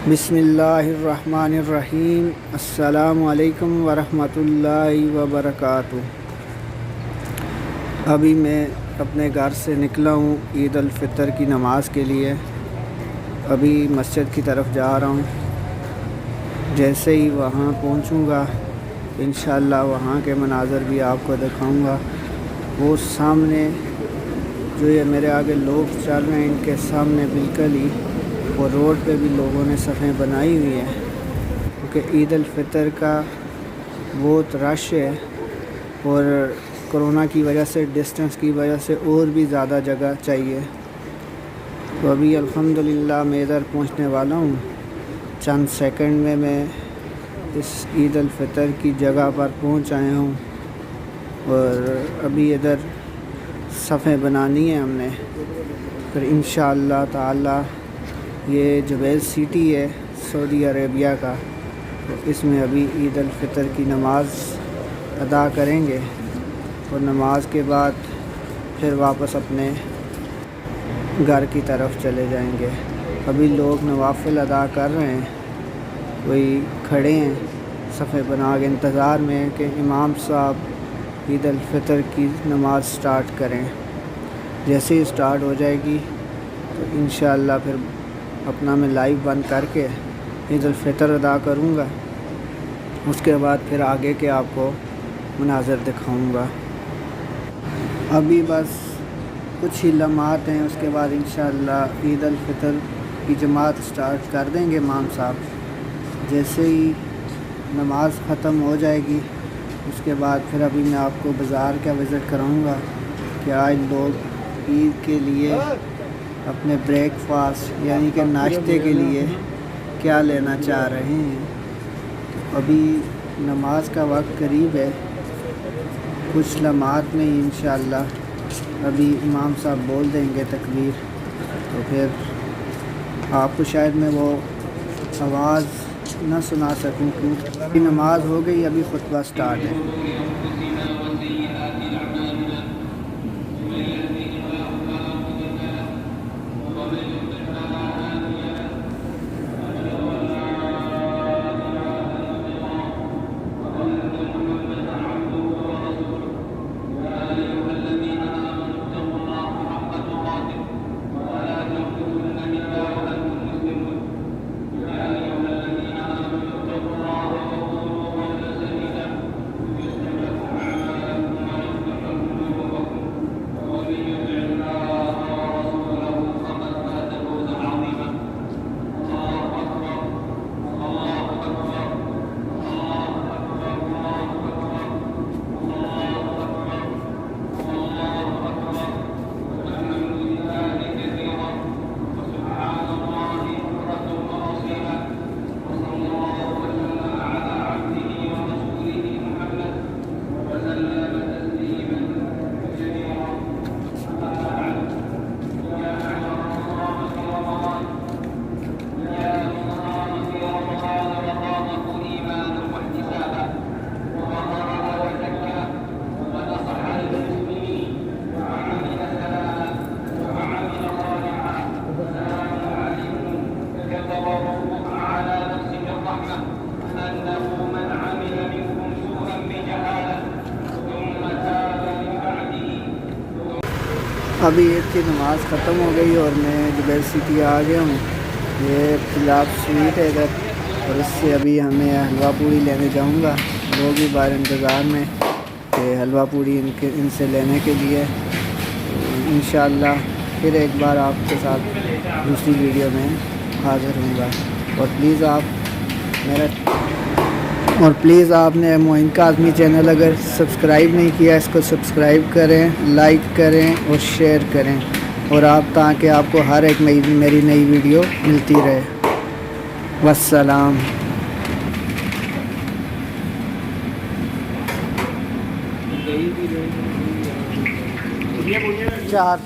بسم اللہ الرحمن الرحیم۔ السلام علیکم ورحمۃ اللہ وبرکاتہ۔ ابھی میں اپنے گھر سے نکلا ہوں عید الفطر کی نماز کے لیے۔ ابھی مسجد کی طرف جا رہا ہوں۔ جیسے ہی وہاں پہنچوں گا انشاءاللہ وہاں کے مناظر بھی آپ کو دکھاؤں گا۔ وہ سامنے جو یہ میرے آگے لوگ چل رہے ہیں ان کے سامنے بالکل ہی وہ روڈ پہ بھی لوگوں نے صفیں بنائی ہوئی ہیں، کیونکہ عید الفطر کا بہت رش ہے اور کرونا کی وجہ سے ڈسٹنس کی وجہ سے اور بھی زیادہ جگہ چاہیے۔ تو ابھی الحمدللہ میں ادھر پہنچنے والا ہوں۔ چند سیکنڈ میں اس عید الفطر کی جگہ پر پہنچ آیا ہوں اور ابھی ادھر صفیں بنانی ہیں ہم نے، پھر انشاءاللہ تعالی یہ جبیل سٹی ہے سعودی عربیہ کا، تو اس میں ابھی عید الفطر کی نماز ادا کریں گے اور نماز کے بعد پھر واپس اپنے گھر کی طرف چلے جائیں گے۔ ابھی لوگ نوافل ادا کر رہے ہیں، کوئی کھڑے ہیں صفیں بنا کے انتظار میں کہ امام صاحب عید الفطر کی نماز سٹارٹ کریں۔ جیسے ہی سٹارٹ ہو جائے گی تو انشاءاللہ پھر اپنا میں لائیو بند کر کے عید الفطر ادا کروں گا، اس کے بعد پھر آگے کے آپ کو مناظر دکھاؤں گا۔ ابھی بس کچھ ہی لمحات ہیں، اس کے بعد انشاءاللہ عید الفطر کی جماعت سٹارٹ کر دیں گے امام صاحب۔ جیسے ہی نماز ختم ہو جائے گی اس کے بعد پھر ابھی میں آپ کو بازار کا وزٹ کراؤں گا کہ آج لوگ عید کے لیے اپنے بریک فاسٹ یعنی کہ ناشتے کے لیے کیا لینا چاہ رہے ہیں۔ ابھی نماز کا وقت قریب ہے، کچھ لمحات میں ہی انشاءاللہ ابھی امام صاحب بول دیں گے تکبیر، تو پھر آپ کو شاید میں وہ آواز نہ سنا سکوں کیونکہ ابھی نماز ہو گئی، ابھی خطبہ سٹارٹ ہے۔ ابھی عید کی نماز ختم ہو گئی اور میں جبیل سٹی آ گیا ہوں۔ یہ پنجاب سویٹ ہے ادھر، اور اس سے ابھی ہمیں حلوہ پوری لینے جاؤں گا۔ لوگ بھی باہر انتظار میں کہ حلوہ پوری ان سے لینے کے لیے۔ انشاءاللہ پھر ایک بار آپ کے ساتھ دوسری ویڈیو میں حاضر ہوں گا، اور پلیز آپ نے معین کاظمی چینل اگر سبسکرائب نہیں کیا اس کو سبسکرائب کریں، لائک کریں اور شیئر کریں، اور تاکہ آپ کو ہر ایک میری نئی ویڈیو ملتی رہے۔ والسلام۔ 4